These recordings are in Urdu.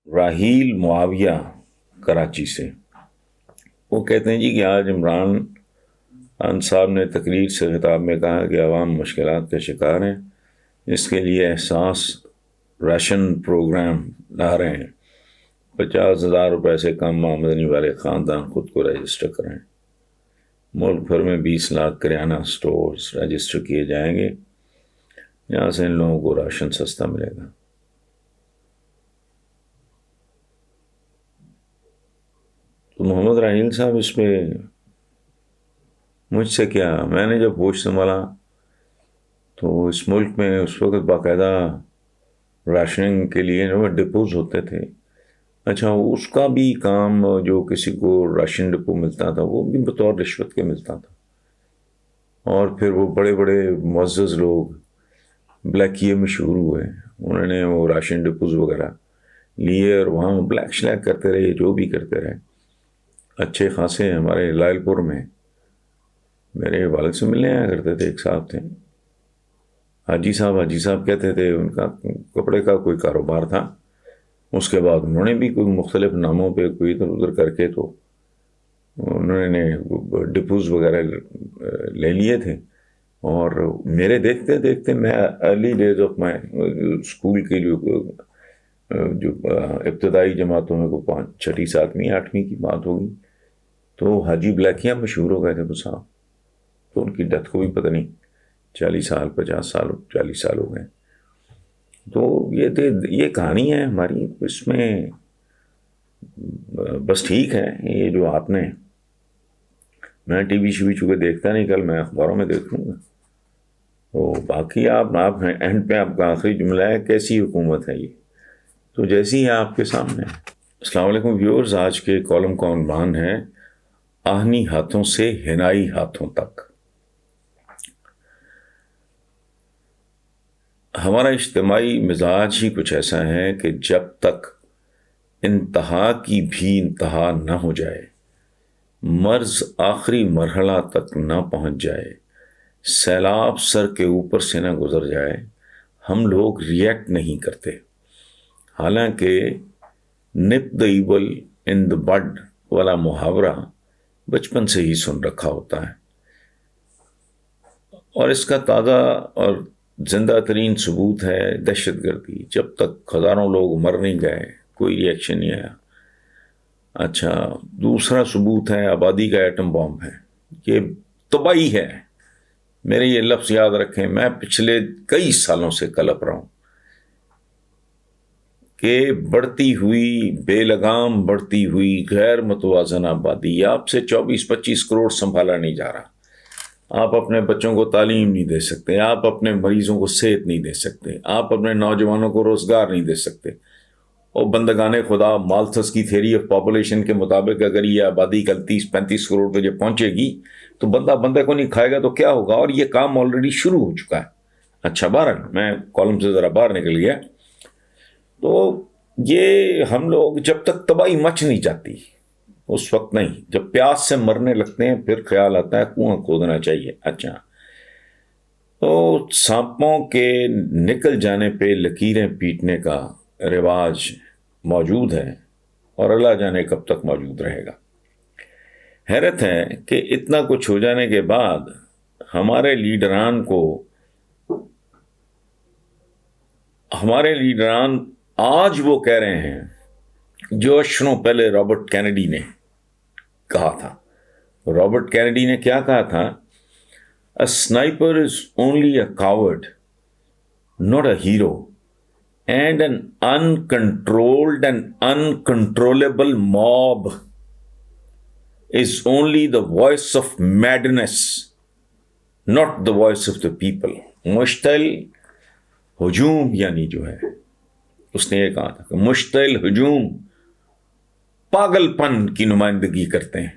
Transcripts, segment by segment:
راہیل معاویہ کراچی سے، وہ کہتے ہیں جی کہ آج عمران خان صاحب نے تقریر سے خطاب میں کہا کہ عوام مشکلات کا شکار ہیں، اس کے لیے احساس راشن پروگرام لا رہے ہیں، 50,000 روپے سے کم آمدنی والے خاندان خود کو رجسٹر کریں، ملک بھر میں 20 لاکھ کریانہ سٹورز رجسٹر کیے جائیں گے، یہاں سے ان لوگوں کو راشن سستا ملے گا۔ تو محمد راحیل صاحب اس پہ مجھ سے کیا، میں نے جب ہوش سنبھالا تو اس ملک میں اس وقت باقاعدہ راشننگ کے لیے ڈپوز ہوتے تھے۔ اچھا، اس کا بھی کام جو کسی کو راشن ڈپو ملتا تھا وہ بھی بطور رشوت کے ملتا تھا، اور پھر وہ بڑے بڑے معزز لوگ بلیکیے مشہور ہوئے، انہوں نے وہ راشن ڈپوز وغیرہ لیے اور وہاں بلیک شلیک کرتے رہے، جو بھی کرتے رہے اچھے خاصے۔ ہمارے لائل پور میں میرے والد سے ملنے آیا کرتے تھے، ایک صاحب تھے حاجی صاحب کہتے تھے، ان کا کپڑے کا کوئی کاروبار تھا، اس کے بعد انہوں نے بھی کوئی مختلف ناموں پہ کوئی ادھر ادھر کر کے تو انہوں نے ڈپوز وغیرہ لے لیے تھے، اور میرے دیکھتے دیکھتے میں early days of my school کی جو ابتدائی جماعتوں میں کو 6ٹھی 7ویں 8ویں کی بات ہوگی تو حاجی بلیکیاں مشہور ہو گئے تھے وہ صاحب، تو ان کی ڈیتھ کو بھی پتہ نہیں 40 سال 50 سال 40 سال ہو گئے۔ تو یہ کہانی ہے ہماری، اس میں بس ٹھیک ہے یہ جو آپ نے، میں ٹی وی چونکہ دیکھتا نہیں، کل میں اخباروں میں دیکھ لوں گا۔ تو باقی آپ اینڈ پہ آپ کا آخری جملہ ہے کیسی حکومت ہے یہ، تو جیسی ہے آپ کے سامنے۔ السلام علیکم ویورز، آج کے کالم کا عنوان ہے آہنی ہاتھوں سے ہنائی ہاتھوں تک۔ ہمارا اجتماعی مزاج ہی کچھ ایسا ہے کہ جب تک انتہا کی بھی انتہا نہ ہو جائے، مرض آخری مرحلہ تک نہ پہنچ جائے، سیلاب سر کے اوپر سے نہ گزر جائے، ہم لوگ ریئیکٹ نہیں کرتے، حالانکہ نپ دا ایول ان دا بڈ والا محاورہ بچپن سے ہی سن رکھا ہوتا ہے، اور اس کا تازہ اور زندہ ترین ثبوت ہے دہشت گردی۔ جب تک ہزاروں لوگ مر نہیں گئے کوئی ریئیکشن نہیں آیا۔ اچھا، دوسرا ثبوت ہے آبادی کا ایٹم بام ہے، یہ تباہی ہے۔ میرے یہ لفظ یاد رکھیں، میں پچھلے کئی سالوں سے کلپ رہا ہوں کہ بڑھتی ہوئی بے لگام بڑھتی ہوئی غیر متوازن آبادی، آپ سے 24-25 کروڑ سنبھالا نہیں جا رہا، آپ اپنے بچوں کو تعلیم نہیں دے سکتے، آپ اپنے مریضوں کو صحت نہیں دے سکتے، آپ اپنے نوجوانوں کو روزگار نہیں دے سکتے، اور بندگان خدا مالتھس کی تھیوری آف پاپولیشن کے مطابق اگر یہ آبادی کل 30-35 کروڑ پہ جب پہنچے گی تو بندہ بندے کو نہیں کھائے گا تو کیا ہوگا، اور یہ کام آلریڈی شروع ہو چکا ہے۔ اچھا، بہرحال میں کالم سے ذرا باہر نکل گیا۔ تو یہ ہم لوگ جب تک تباہی مچ نہیں جاتی اس وقت نہیں، جب پیاس سے مرنے لگتے ہیں پھر خیال آتا ہے کنواں کھودنا چاہیے۔ اچھا، تو سانپوں کے نکل جانے پہ لکیریں پیٹنے کا رواج موجود ہے، اور اللہ جانے کب تک موجود رہے گا۔ حیرت ہے کہ اتنا کچھ ہو جانے کے بعد ہمارے لیڈران آج وہ کہہ رہے ہیں جو اشروں پہلے رابرٹ کینیڈی نے کہا تھا۔ رابرٹ کینیڈی نے کیا کہا تھا؟ A sniper is only a coward, not a hero, and an uncontrolled and uncontrollable mob is only the voice of madness, not the voice of the people. مشتعل ہجوم یعنی جو ہے، اس نے یہ کہا تھا کہ مشتعل ہجوم پاگل پن کی نمائندگی کرتے ہیں،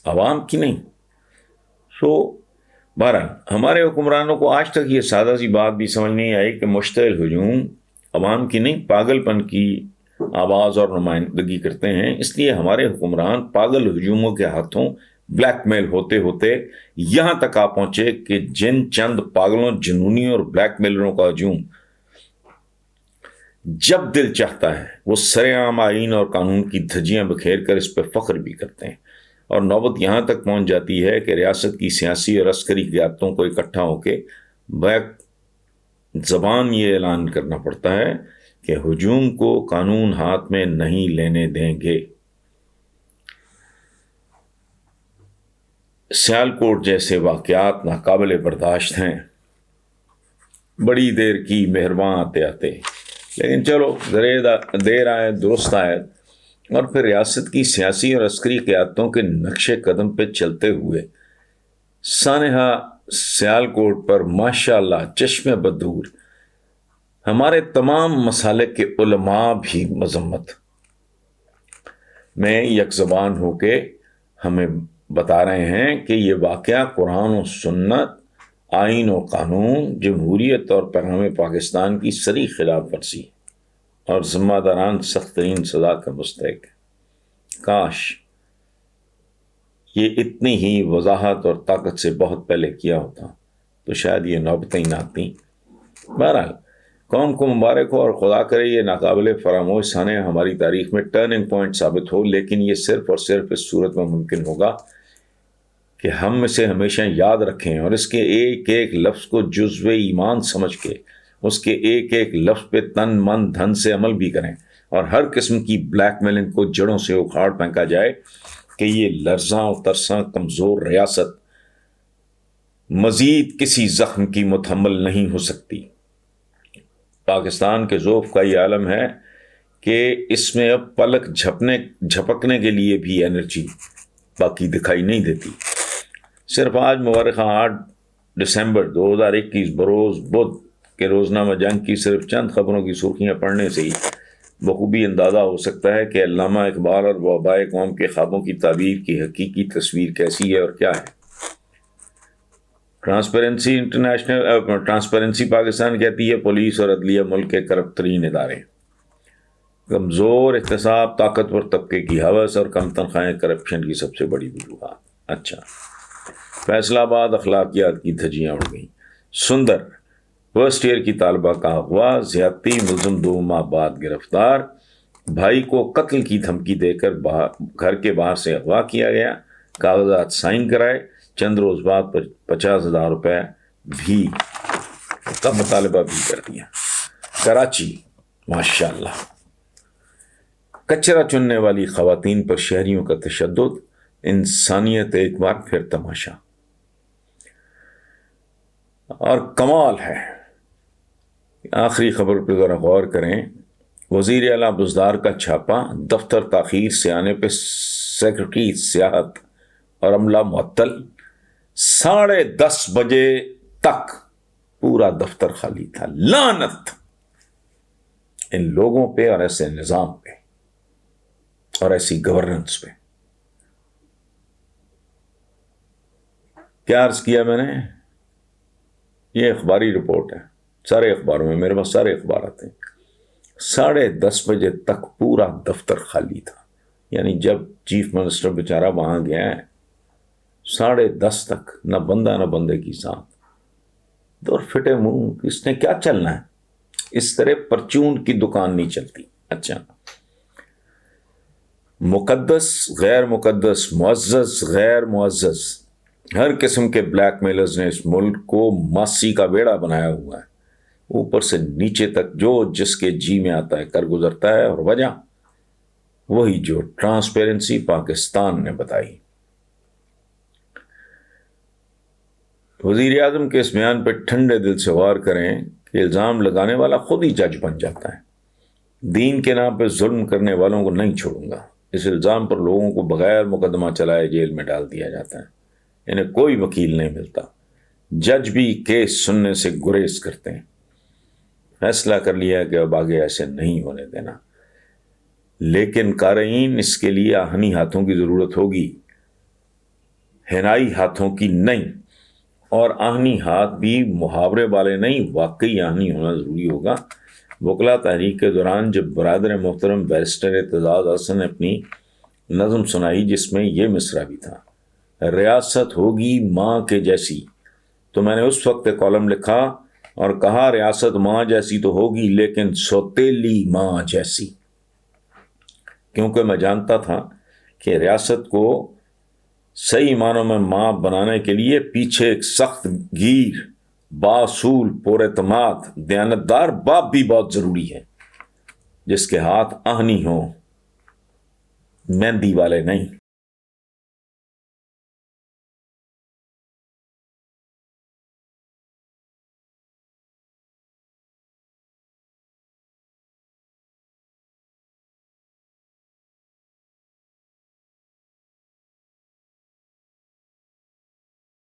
عوام کی نہیں۔ بہرحال ہمارے حکمرانوں کو آج تک یہ سادہ سی بات بھی سمجھ نہیں آئی کہ مشتعل ہجوم عوام کی نہیں، پاگل پن کی آواز اور نمائندگی کرتے ہیں، اس لیے ہمارے حکمران پاگل ہجوموں کے ہاتھوں بلیک میل ہوتے ہوتے یہاں تک آ پہنچے کہ جن چند پاگلوں، جنونیوں اور بلیک میلروں کا ہجوم جب دل چاہتا ہے وہ سرعام آئین اور قانون کی دھجیاں بکھیر کر اس پہ فخر بھی کرتے ہیں، اور نوبت یہاں تک پہنچ جاتی ہے کہ ریاست کی سیاسی اور عسکری قیادتوں کو اکٹھا ہو کے بیک زبان یہ اعلان کرنا پڑتا ہے کہ ہجوم کو قانون ہاتھ میں نہیں لینے دیں گے۔ سیالکوٹ جیسے واقعات ناقابل برداشت ہیں، بڑی دیر کی مہرباں آتے آتے، لیکن چلو دیر آئے درست آئے، اور پھر ریاست کی سیاسی اور عسکری قیادتوں کے نقش قدم پہ چلتے ہوئے سانحہ سیالکوٹ پر ماشاءاللہ چشم بدور ہمارے تمام مسالک کے علماء بھی مذمت میں یک زبان ہو کے ہمیں بتا رہے ہیں کہ یہ واقعہ قرآن و سنت، آئین و قانون، جمہوریت اور پیغام پاکستان کی صریح خلاف ورزی اور ذمہ داران سخت ترین سزا کا مستحق ہے۔ کاش یہ اتنی ہی وضاحت اور طاقت سے بہت پہلے کیا ہوتا تو شاید یہ نوبتیں نہ آتیں۔ بہرحال قوم کو مبارک ہو، اور خدا کرے یہ ناقابل فراموش سانحہ ہماری تاریخ میں ٹرننگ پوائنٹ ثابت ہو، لیکن یہ صرف اور صرف اس صورت میں ممکن ہوگا کہ ہم اسے ہمیشہ یاد رکھیں اور اس کے ایک ایک لفظ کو جزو ایمان سمجھ کے اس کے ایک ایک لفظ پہ تن من دھن سے عمل بھی کریں، اور ہر قسم کی بلیک میلنگ کو جڑوں سے اکھاڑ پھینکا جائے کہ یہ لرزاں و ترساں کمزور ریاست مزید کسی زخم کی متحمل نہیں ہو سکتی۔ پاکستان کے ذوق کا یہ عالم ہے کہ اس میں اب پلک جھپکنے کے لیے بھی انرجی باقی دکھائی نہیں دیتی۔ صرف آج مورخہ 8 دسمبر 2021 بروز بدھ کے روزنامہ جنگ کی صرف چند خبروں کی سرخیاں پڑھنے سے ہی بخوبی اندازہ ہو سکتا ہے کہ علامہ اقبال اور وبائے قوم کے خوابوں کی تعبیر کی حقیقی تصویر کیسی ہے اور کیا ہے۔ ٹرانسپیرنسی پاکستان کہتی ہے پولیس اور عدلیہ ملک کے کرپٹ ترین ادارے، کمزور احتساب، طاقتور طبقے کی ہوس اور کم تنخواہیں کرپشن کی سب سے بڑی وجوہات۔ اچھا، فیصلہ آباد اخلاقیات کی دھجیاں اڑ گئیں۔ سندر فرسٹ ایئر کی طالبہ کا اغوا، زیادتی ملزم 2 ماہ بعد گرفتار، بھائی کو قتل کی دھمکی دے کر گھر کے باہر سے اغوا کیا گیا، کاغذات سائن کرائے، چند روز بعد 50,000 روپے بھی کا مطالبہ بھی کر دیا۔ کراچی ماشاءاللہ، کچرا چننے والی خواتین پر شہریوں کا تشدد، انسانیت ایک بار پھر تماشا۔ اور کمال ہے، آخری خبر پہ ذرا غور کریں، وزیر اعلیٰ بزدار کا چھاپا، دفتر تاخیر سے آنے پہ سیکرٹری سیاحت اور عملہ معطل، 10:30 بجے تک پورا دفتر خالی تھا۔ لعنت ان لوگوں پہ اور ایسے نظام پہ اور ایسی گورننس پہ۔ کیا عرض کیا میں نے؟ یہ اخباری رپورٹ ہے، سارے اخباروں میں، میرے پاس سارے اخبار آتے ہیں۔ 10:30 بجے تک پورا دفتر خالی تھا، یعنی جب چیف منسٹر بیچارہ وہاں گیا ہے 10:30 تک نہ بندہ نہ بندے کی ساتھ۔ دور پھٹے منہ، اس نے کیا چلنا ہے؟ اس طرح پرچون کی دکان نہیں چلتی۔ اچھا، مقدس غیر مقدس، معزز غیر معزز، ہر قسم کے بلیک میلرز نے اس ملک کو ماسی کا بیڑا بنایا ہوا ہے، اوپر سے نیچے تک جو جس کے جی میں آتا ہے کر گزرتا ہے، اور وجہ وہی جو ٹرانسپیرنسی پاکستان نے بتائی۔ وزیر اعظم کے اس بیان پہ ٹھنڈے دل سے غور کریں کہ الزام لگانے والا خود ہی جج بن جاتا ہے۔ دین کے نام پہ ظلم کرنے والوں کو نہیں چھوڑوں گا، اس الزام پر لوگوں کو بغیر مقدمہ چلائے جیل میں ڈال دیا جاتا ہے، انہیں کوئی وکیل نہیں ملتا، جج بھی کیس سننے سے گریز کرتے ہیں۔ فیصلہ کر لیا کہ اب آگے ایسے نہیں ہونے دینا، لیکن قارئین اس کے لیے آہنی ہاتھوں کی ضرورت ہوگی، ہنائی ہاتھوں کی نہیں، اور آہنی ہاتھ بھی محاورے والے نہیں، واقعی آہنی ہونا ضروری ہوگا۔ وکلا تحریک کے دوران جب برادر محترم بیرسٹر اعتزاز حسن نے اپنی نظم سنائی جس میں یہ مصرع بھی تھا، ریاست ہوگی ماں کے جیسی، تو میں نے اس وقت کالم لکھا اور کہا ریاست ماں جیسی تو ہوگی لیکن سوتیلی ماں جیسی، کیونکہ میں جانتا تھا کہ ریاست کو صحیح معنوں میں ماں بنانے کے لیے پیچھے ایک سخت گیر، باصول، پر اعتماد، دیانتدار باپ بھی بہت ضروری ہے، جس کے ہاتھ آہنی ہوں، مہندی والے نہیں۔